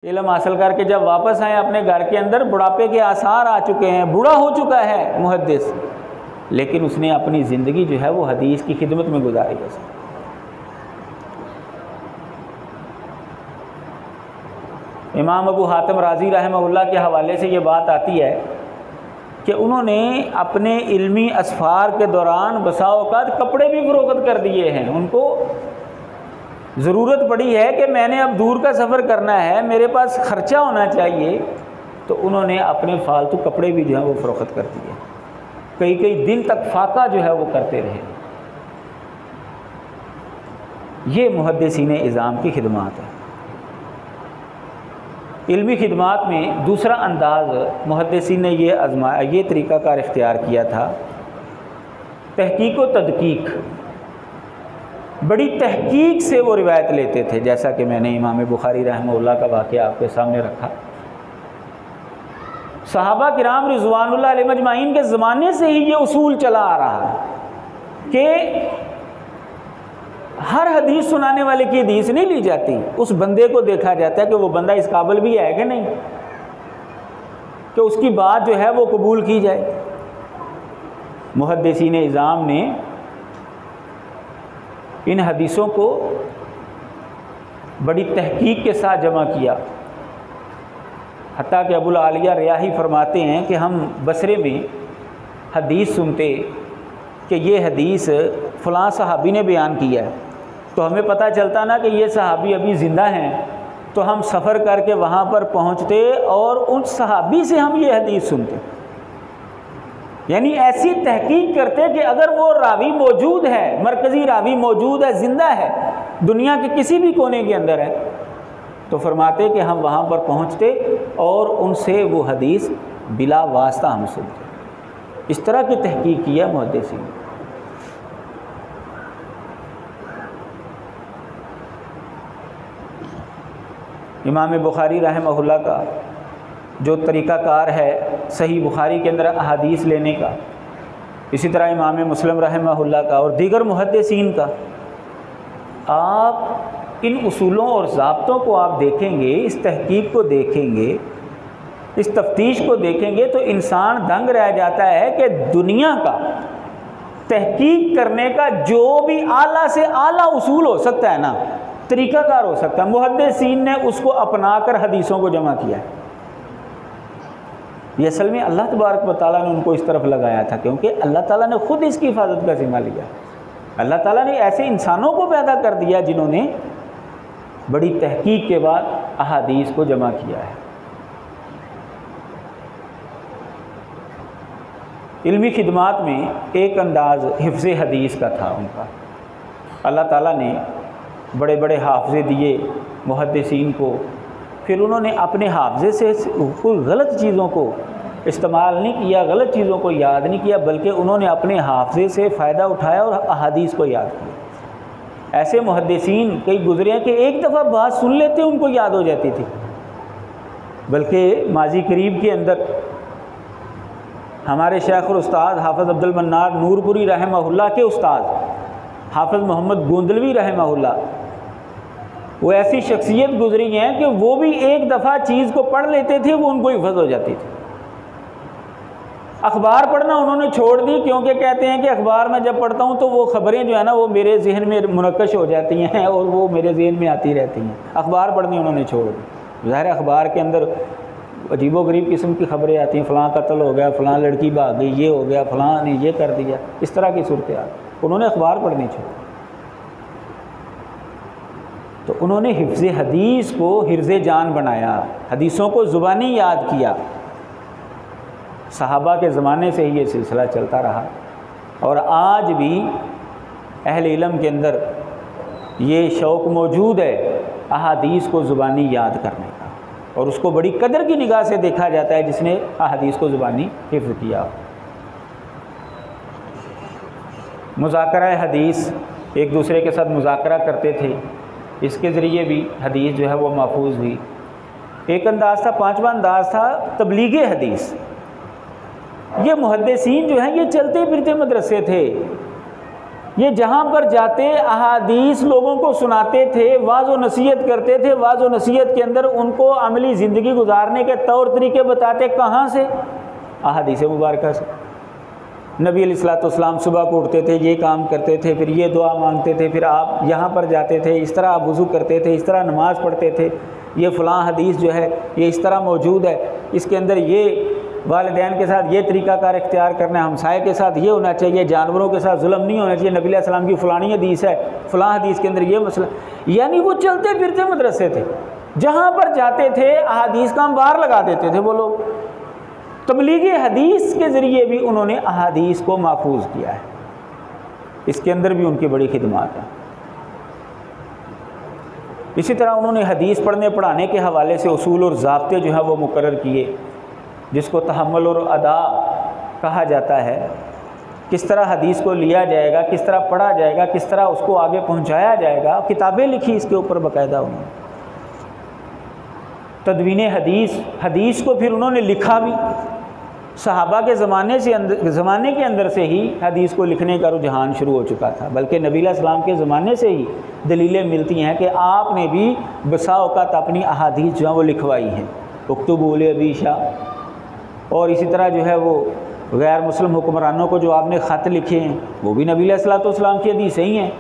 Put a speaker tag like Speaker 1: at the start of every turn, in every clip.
Speaker 1: علم حاصل کر کے جب واپس آئے اپنے گھر کے اندر، بڑھاپے کے آثار آ چکے ہیں، بوڑھا ہو چکا ہے محدث، لیکن اس نے اپنی زندگی جو ہے وہ حدیث کی خدمت میں گزاری ہے۔ امام ابو حاتم رازی رحمہ اللہ کے حوالے سے یہ بات آتی ہے کہ انہوں نے اپنے علمی اسفار کے دوران بسا اوقات کپڑے بھی فروخت کر دیے ہیں۔ ان کو ضرورت پڑی ہے کہ میں نے اب دور کا سفر کرنا ہے، میرے پاس خرچہ ہونا چاہیے، تو انہوں نے اپنے فالتو کپڑے بھی جو ہیں وہ فروخت کر دیے، کئی کئی دن تک فاقہ جو ہے وہ کرتے رہے۔ یہ محدثین اعظام کی خدمات ہے۔ علمی خدمات میں دوسرا انداز محدثین نے یہ آزمایا، یہ طریقہ کار اختیار کیا تھا، تحقیق و تدقیق۔ بڑی تحقیق سے وہ روایت لیتے تھے، جیسا کہ میں نے امام بخاری رحمہ اللہ کا واقعہ آپ کے سامنے رکھا۔ صحابہ کرام رضوان اللہ علیہ مجمعین کے زمانے سے ہی یہ اصول چلا آ رہا ہے کہ ہر حدیث سنانے والے کی حدیث نہیں لی جاتی، اس بندے کو دیکھا جاتا ہے کہ وہ بندہ اس قابل بھی ہے کہ نہیں، کہ اس کی بات جو ہے وہ قبول کی جائے۔ محدثین اعظام نے ان حدیثوں کو بڑی تحقیق کے ساتھ جمع کیا، حتیٰ کہ ابو العالیہ ریاحی فرماتے ہیں کہ ہم بصرے میں حدیث سنتے کہ یہ حدیث فلاں صحابی نے بیان کیا ہے، تو ہمیں پتہ چلتا نا کہ یہ صحابی ابھی زندہ ہیں، تو ہم سفر کر کے وہاں پر پہنچتے اور ان صحابی سے ہم یہ حدیث سنتے، یعنی ایسی تحقیق کرتے کہ اگر وہ راوی موجود ہے، مرکزی راوی موجود ہے، زندہ ہے، دنیا کے کسی بھی کونے کے اندر ہے، تو فرماتے کہ ہم وہاں پر پہنچتے اور ان سے وہ حدیث بلا واسطہ ہم سنتے۔ اس طرح کی تحقیق کی ہے محدثین۔ امام بخاری رحمہ اللہ کا جو طریقہ کار ہے صحیح بخاری کے اندر احادیث لینے کا، اسی طرح امام مسلم رحمہ اللہ کا اور دیگر محدثین کا، آپ ان اصولوں اور ضابطوں کو آپ دیکھیں گے، اس تحقیق کو دیکھیں گے، اس تفتیش کو دیکھیں گے، تو انسان دنگ رہ جاتا ہے کہ دنیا کا تحقیق کرنے کا جو بھی اعلیٰ سے اعلیٰ اصول ہو سکتا ہے نا، طریقہ کار ہو سکتا ہے، محدثین نے اس کو اپنا کر حدیثوں کو جمع کیا ہے۔ یہ اصل میں اللہ تبارک و تعالیٰ نے ان کو اس طرف لگایا تھا، کیونکہ اللہ تعالیٰ نے خود اس کی حفاظت کا ذمہ لیا۔ اللہ تعالیٰ نے ایسے انسانوں کو پیدا کر دیا جنہوں نے بڑی تحقیق کے بعد احادیث کو جمع کیا ہے۔ علمی خدمات میں ایک انداز حفظ حدیث کا تھا ان کا۔ اللہ تعالیٰ نے بڑے بڑے حافظے دیے محدثین کو، پھر انہوں نے اپنے حافظے سے کوئی غلط چیزوں کو استعمال نہیں کیا، غلط چیزوں کو یاد نہیں کیا، بلکہ انہوں نے اپنے حافظے سے فائدہ اٹھایا اور احادیث کو یاد کیا۔ ایسے محدثین کئی گزرے ہیں کہ ایک دفعہ بات سن لیتے ان کو یاد ہو جاتی تھی، بلکہ ماضی قریب کے اندر ہمارے شیخ اور استاد حافظ عبد المنار نور پوری رحمہ اللہ کے استاد حافظ محمد گوندلوی رحمہ اللہ، وہ ایسی شخصیت گزری ہیں کہ وہ بھی ایک دفعہ چیز کو پڑھ لیتے تھے، وہ ان کو حفظ ہو جاتی تھی۔ اخبار پڑھنا انہوں نے چھوڑ دی، کیونکہ کہتے ہیں کہ اخبار میں جب پڑھتا ہوں تو وہ خبریں جو ہے نا وہ میرے ذہن میں منعکس ہو جاتی ہیں اور وہ میرے ذہن میں آتی رہتی ہیں۔ اخبار پڑھنی انہوں نے چھوڑ دی۔ ظاہر اخبار کے اندر عجیب و غریب قسم کی خبریں آتی ہیں، فلاں قتل ہو گیا، فلاں لڑکی بھاگ گئی، یہ ہو گیا، فلاں نے یہ کر دیا، اس طرح کی صورتحال۔ انہوں نے اخبار پڑھنی چھوڑ، تو انہوں نے حفظ حدیث کو حرز جان بنایا، حدیثوں کو زبانی یاد کیا۔ صحابہ کے زمانے سے ہی یہ سلسلہ چلتا رہا، اور آج بھی اہل علم کے اندر یہ شوق موجود ہے احادیث کو زبانی یاد کرنے کا، اور اس کو بڑی قدر کی نگاہ سے دیکھا جاتا ہے جس نے احادیث کو زبانی حفظ کیا۔ مذاکرہ حدیث، ایک دوسرے کے ساتھ مذاکرہ کرتے تھے، اس کے ذریعے بھی حدیث جو ہے وہ محفوظ ہوئی۔ ایک انداز تھا، پانچواں انداز تھا تبلیغ حدیث۔ یہ محدثین جو ہیں یہ چلتے پھرتے مدرسے تھے، یہ جہاں پر جاتے احادیث لوگوں کو سناتے تھے، واعظ و نصیحت کرتے تھے، واعظ و نصیحت کے اندر ان کو عملی زندگی گزارنے کے طور طریقے بتاتے، کہاں سے؟ احادیث مبارکہ سے۔ نبی علیہ الصلوۃ والسلام صبح کو اٹھتے تھے، یہ کام کرتے تھے، پھر یہ دعا مانگتے تھے، پھر آپ یہاں پر جاتے تھے، اس طرح آپ وضو کرتے تھے، اس طرح نماز پڑھتے تھے، یہ فلاں حدیث جو ہے یہ اس طرح موجود ہے، اس کے اندر یہ والدین کے ساتھ یہ طریقہ کار اختیار کرنا ہے، ہمسائے کے ساتھ یہ ہونا چاہیے، جانوروں کے ساتھ ظلم نہیں ہونا چاہیے، نبی علیہ السلام کی فلانی حدیث ہے، فلاں حدیث کے اندر یہ مسئلہ، یعنی وہ چلتے پھرتے مدرسے تھے، جہاں پر جاتے تھے احادیث کا انبار لگا دیتے تھے وہ لوگ۔ تبلیغ حدیث کے ذریعے بھی انہوں نے احادیث کو محفوظ کیا ہے، اس کے اندر بھی ان کی بڑی خدمات ہیں۔ اسی طرح انہوں نے حدیث پڑھنے پڑھانے کے حوالے سے اصول اور ضابطے جو ہیں وہ مقرر کیے، جس کو تحمل اور ادا کہا جاتا ہے۔ کس طرح حدیث کو لیا جائے گا، کس طرح پڑھا جائے گا، کس طرح اس کو آگے پہنچایا جائے گا، کتابیں لکھی اس کے اوپر باقاعدہ انہوں نے۔ تدوین حدیث، حدیث کو پھر انہوں نے لکھا بھی۔ صحابہ کے زمانے کے اندر سے ہی حدیث کو لکھنے کا رجحان شروع ہو چکا تھا، بلکہ نبی علیہ السلام کے زمانے سے ہی دلیلیں ملتی ہیں کہ آپ نے بھی بسا اوقات اپنی احادیث جو ہیں وہ لکھوائی ہیں، اکتبوا لأبی شاہ۔ اور اسی طرح جو ہے وہ غیر مسلم حکمرانوں کو جو آپ نے خط لکھے ہیں وہ بھی نبی علیہ الصلوۃ والسلام کی حدیثیں ہی ہیں۔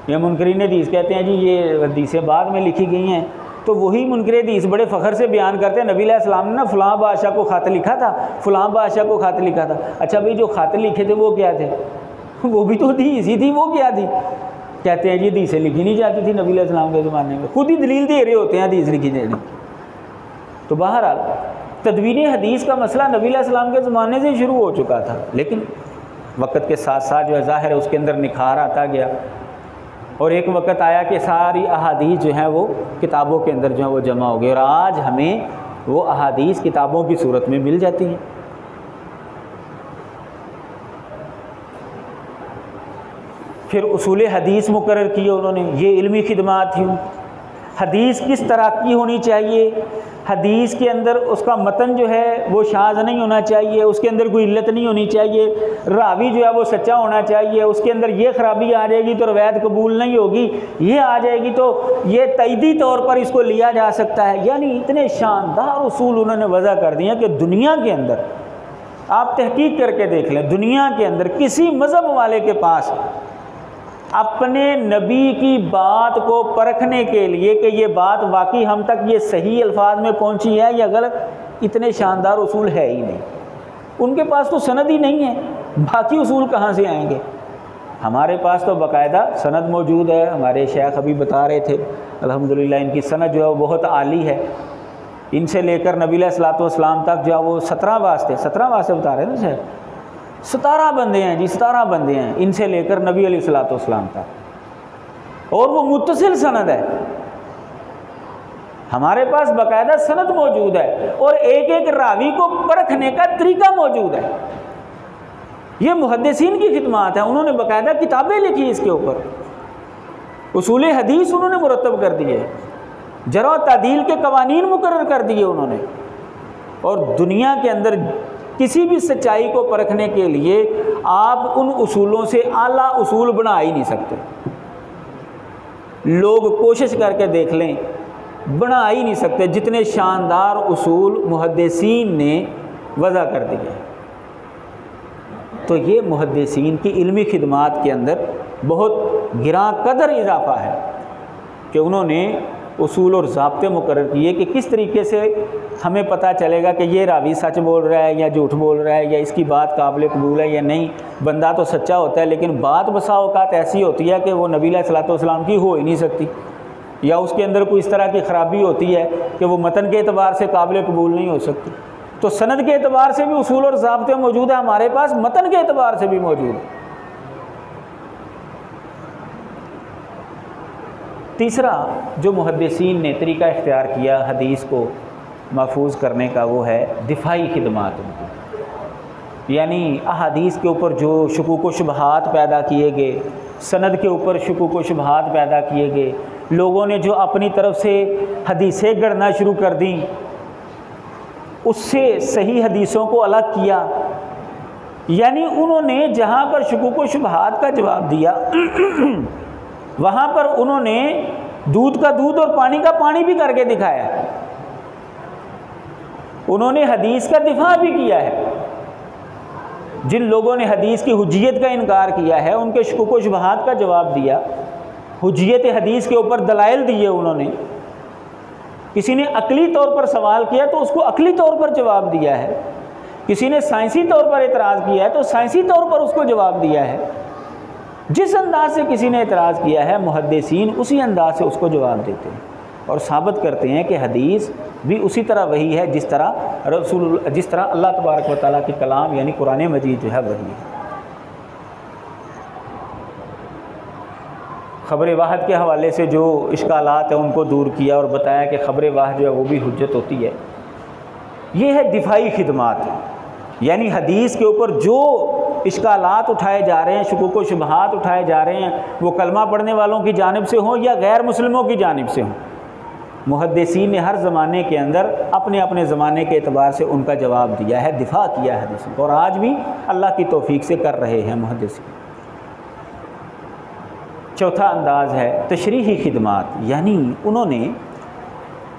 Speaker 1: یہ منکرین حدیث کہتے ہیں جی یہ حدیثیں بعد میں لکھی گئی ہیں، تو وہی منکر حدیث بڑے فخر سے بیان کرتے ہیں نبی علیہ السلام نے فلاں بادشاہ کو خط لکھا تھا، فلاں بادشاہ کو خط لکھا تھا۔ اچھا بھئی جو خط لکھے تھے وہ کیا تھے؟ وہ بھی تو حدیث ہی تھی، وہ کیا تھی؟ کہتے ہیں جی حدیثیں لکھی نہیں جاتی تھی نبی علیہ السلام کے زمانے میں، خود ہی دلیل دے رہے ہوتے ہیں حدیث لکھی جانے۔ تو بہرحال تدوین حدیث کا مسئلہ نبی علیہ السلام کے زمانے سے شروع ہو چکا تھا، لیکن وقت کے ساتھ ساتھ جو ہے ظاہر ہے اس کے اندر نکھار آتا گیا، اور ایک وقت آیا کہ ساری احادیث جو ہیں وہ کتابوں کے اندر جو ہے وہ جمع ہو گئی، اور آج ہمیں وہ احادیث کتابوں کی صورت میں مل جاتی ہیں۔ پھر اصول حدیث مقرر کیے انہوں نے، یہ علمی خدمات تھیں۔ حدیث کس طرح کی ہونی چاہیے، حدیث کے اندر اس کا متن جو ہے وہ شاذ نہیں ہونا چاہیے، اس کے اندر کوئی علت نہیں ہونی چاہیے، راوی جو ہے وہ سچا ہونا چاہیے، اس کے اندر یہ خرابی آ جائے گی تو روایت قبول نہیں ہوگی، یہ آ جائے گی تو یہ تائیدی طور پر اس کو لیا جا سکتا ہے۔ یعنی اتنے شاندار اصول انہوں نے وضع کر دیے کہ دنیا کے اندر آپ تحقیق کر کے دیکھ لیں، دنیا کے اندر کسی مذہب والے کے پاس اپنے نبی کی بات کو پرکھنے کے لیے کہ یہ بات واقعی ہم تک یہ صحیح الفاظ میں پہنچی ہے یا غلط، اتنے شاندار اصول ہے ہی نہیں۔ ان کے پاس تو سند ہی نہیں ہے، باقی اصول کہاں سے آئیں گے؟ ہمارے پاس تو باقاعدہ سند موجود ہے، ہمارے شیخ ابھی بتا رہے تھے الحمدللہ ان کی سند جو ہے وہ بہت عالی ہے، ان سے لے کر نبی علیہ الصلوۃ والسلام تک جو ہے وہ 17 واسطے بتا رہے ہیں نا شیخ، 17 بندے ہیں جی، 17 بندے ہیں ان سے لے کر نبی علیہ الصلوۃ والسلام تک، اور وہ متصل سند ہے۔ ہمارے پاس باقاعدہ سند موجود ہے اور ایک ایک راوی کو پرکھنے کا طریقہ موجود ہے۔ یہ محدثین کی خدمات ہیں، انہوں نے باقاعدہ کتابیں لکھی اس کے اوپر، اصول حدیث انہوں نے مرتب کر دیے، جرح و تعدیل کے قوانین مقرر کر دیے انہوں نے، اور دنیا کے اندر کسی بھی سچائی کو پرکھنے کے لیے آپ ان اصولوں سے اعلیٰ اصول بنا ہی نہیں سکتے۔ لوگ کوشش کر کے دیکھ لیں، بنا ہی نہیں سکتے جتنے شاندار اصول محدثین نے وضع کر دیے۔ تو یہ محدثین کی علمی خدمات کے اندر بہت گراں قدر اضافہ ہے کہ انہوں نے اصول اور ضابطے مقرر کیے کہ کس طریقے سے ہمیں پتہ چلے گا کہ یہ راوی سچ بول رہا ہے یا جھوٹ بول رہا ہے، یا اس کی بات قابل قبول ہے یا نہیں۔ بندہ تو سچا ہوتا ہے لیکن بات بسا اوقات ایسی ہوتی ہے کہ وہ نبی علیہ الصلوۃ والسلام کی ہو ہی نہیں سکتی، یا اس کے اندر کوئی اس طرح کی خرابی ہوتی ہے کہ وہ متن کے اعتبار سے قابل قبول نہیں ہو سکتی۔ تو سند کے اعتبار سے بھی اصول اور ضابطے موجود ہیں ہمارے پاس، متن کے اعتبار سے بھی موجود ہے۔ تیسرا جو محدثین نے طریقہ اختیار کیا حدیث کو محفوظ کرنے کا وہ ہے دفاعی خدمات ان کی، یعنی احادیث کے اوپر جو شکوک و شبہات پیدا کیے گئے، سند کے اوپر شکوک و شبہات پیدا کیے گئے، لوگوں نے جو اپنی طرف سے حدیثیں گڑھنا شروع کر دیں، اس سے صحیح حدیثوں کو الگ کیا، یعنی انہوں نے جہاں پر شکوک و شبہات کا جواب دیا وہاں پر انہوں نے دودھ کا دودھ اور پانی کا پانی بھی کر کے دکھایا، انہوں نے حدیث کا دفاع بھی کیا ہے۔ جن لوگوں نے حدیث کی حجیت کا انکار کیا ہے ان کے شکوک و شبہات کا جواب دیا، حجیت حدیث کے اوپر دلائل دیے انہوں نے۔ کسی نے عقلی طور پر سوال کیا تو اس کو عقلی طور پر جواب دیا ہے، کسی نے سائنسی طور پر اعتراض کیا ہے تو سائنسی طور پر اس کو جواب دیا ہے۔ جس انداز سے کسی نے اعتراض کیا ہے محدثین اسی انداز سے اس کو جواب دیتے ہیں اور ثابت کرتے ہیں کہ حدیث بھی اسی طرح وہی ہے جس طرح اللہ تبارک و تعالیٰ کی کلام یعنی قرآن مجید جو ہے وہی ہے۔ خبر واحد کے حوالے سے جو اشکالات ہیں ان کو دور کیا اور بتایا کہ خبر واحد جو ہے وہ بھی حجت ہوتی ہے۔ یہ ہے دفاعی خدمات، یعنی حدیث کے اوپر جو اشکالات اٹھائے جا رہے ہیں، شکوک و شبہات اٹھائے جا رہے ہیں، وہ کلمہ پڑھنے والوں کی جانب سے ہوں یا غیر مسلموں کی جانب سے ہوں، محدثین نے ہر زمانے کے اندر اپنے اپنے زمانے کے اعتبار سے ان کا جواب دیا ہے، دفاع کیا ہے حدیث اور آج بھی اللہ کی توفیق سے کر رہے ہیں محدثین۔ چوتھا انداز ہے تشریحی خدمات، یعنی انہوں نے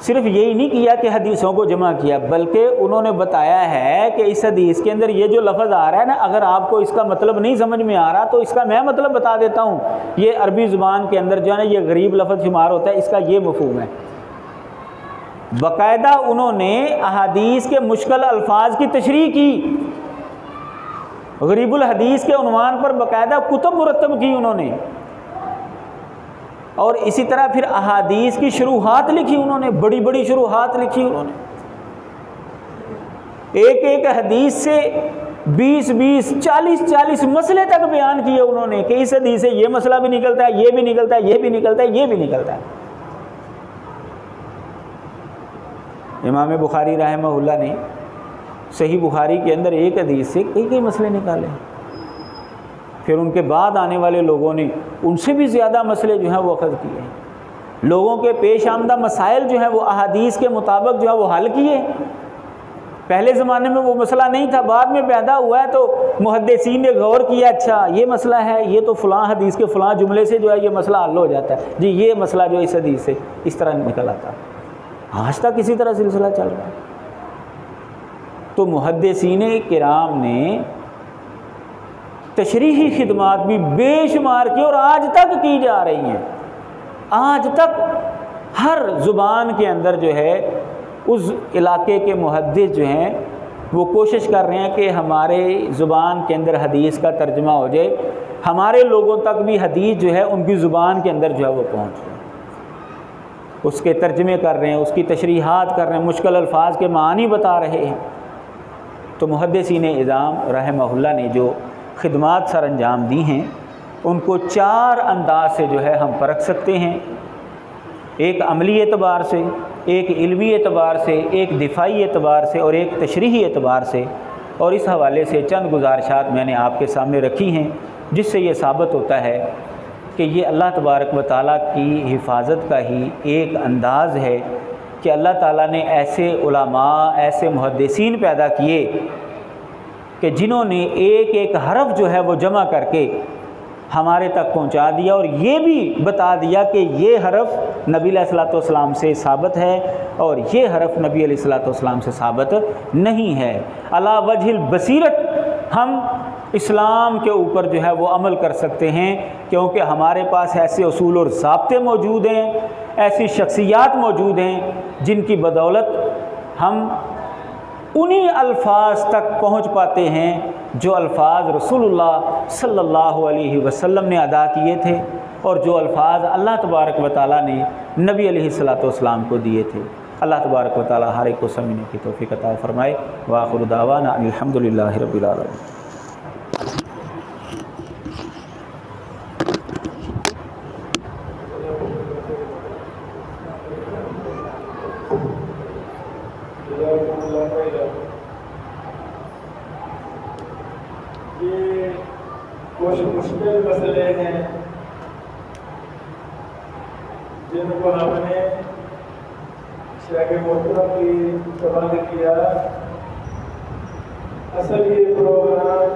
Speaker 1: صرف یہی نہیں کیا کہ حدیثوں کو جمع کیا بلکہ انہوں نے بتایا ہے کہ اس حدیث کے اندر یہ جو لفظ آ رہا ہے نا، اگر آپ کو اس کا مطلب نہیں سمجھ میں آ رہا تو اس کا میں مطلب بتا دیتا ہوں، یہ عربی زبان کے اندر جو ہے نا یہ غریب لفظ شمار ہوتا ہے، اس کا یہ مفہوم ہے۔ باقاعدہ انہوں نے احادیث کے مشکل الفاظ کی تشریح کی، غریب الحدیث کے عنوان پر باقاعدہ کتب مرتب کی انہوں نے، اور اسی طرح پھر احادیث کی شروحات لکھی انہوں نے، بڑی بڑی شروحات لکھی انہوں نے، ایک ایک حدیث سے 20 40 مسئلے تک بیان کیے انہوں نے کہ اس حدیث سے یہ مسئلہ بھی نکلتا ہے، یہ بھی نکلتا ہے، یہ بھی نکلتا ہے، یہ بھی نکلتا ہے۔ امام بخاری رحمہ اللہ نے صحیح بخاری کے اندر ایک حدیث سے کئی مسئلے نکالے، پھر ان کے بعد آنے والے لوگوں نے ان سے بھی زیادہ مسئلے جو ہیں وہ اخذ کیے، لوگوں کے پیش آمدہ مسائل جو ہیں وہ احادیث کے مطابق جو ہے وہ حل کیے۔ پہلے زمانے میں وہ مسئلہ نہیں تھا، بعد میں پیدا ہوا ہے تو محدثین نے غور کیا، اچھا یہ مسئلہ ہے، یہ تو فلاں حدیث کے فلاں جملے سے جو ہے یہ مسئلہ حل ہو جاتا ہے، جی یہ مسئلہ جو اس حدیث سے اس طرح نکل آتا ہے، آج تک اسی طرح سلسلہ چل رہا ہے۔ تو محدثین کرام نے تشریحی خدمات بھی بے شمار کی اور آج تک کی جا رہی ہیں، آج تک ہر زبان کے اندر جو ہے اس علاقے کے محدث جو ہیں وہ کوشش کر رہے ہیں کہ ہمارے زبان کے اندر حدیث کا ترجمہ ہو جائے، ہمارے لوگوں تک بھی حدیث جو ہے ان کی زبان کے اندر جو ہے وہ پہنچ جائے، اس کے ترجمے کر رہے ہیں، اس کی تشریحات کر رہے ہیں، مشکل الفاظ کے معنی بتا رہے ہیں۔ تو محدثین اعظام رحمہ اللہ نے جو خدمات سر انجام دی ہیں ان کو 4 انداز سے جو ہے ہم پرکھ سکتے ہیں، ایک عملی اعتبار سے، ایک علمی اعتبار سے، ایک دفاعی اعتبار سے اور ایک تشریحی اعتبار سے، اور اس حوالے سے چند گزارشات میں نے آپ کے سامنے رکھی ہیں جس سے یہ ثابت ہوتا ہے کہ یہ اللہ تبارک و تعالیٰ کی حفاظت کا ہی ایک انداز ہے کہ اللہ تعالیٰ نے ایسے علماء، ایسے محدثین پیدا کیے کہ جنہوں نے ایک ایک حرف جو ہے وہ جمع کر کے ہمارے تک پہنچا دیا اور یہ بھی بتا دیا کہ یہ حرف نبی علیہ الصلوۃ والسلام سے ثابت ہے اور یہ حرف نبی علیہ الصلوۃ والسلام سے ثابت نہیں ہے۔ علی وجہ البصیرت ہم اسلام کے اوپر جو ہے وہ عمل کر سکتے ہیں کیونکہ ہمارے پاس ایسے اصول اور ضابطے موجود ہیں، ایسی شخصیات موجود ہیں جن کی بدولت ہم انہی الفاظ تک پہنچ پاتے ہیں جو الفاظ رسول اللہ صلی اللہ علیہ وسلم نے ادا کیے تھے اور جو الفاظ اللہ تبارک و تعالیٰ نے نبی علیہ الصلوۃ والسلام کو دیے تھے۔ اللہ تبارک و تعالیٰ ہر ایک کو سمجھنے کی توفیق عطا فرمائے۔ وآخر دعوانا ان الحمد للہ رب العالمین۔
Speaker 2: یہ کچھ مشکل مسئلے ہیں جن کو ہم نے شیخ محترم کی سوال کیا۔ اصل یہ پروگرام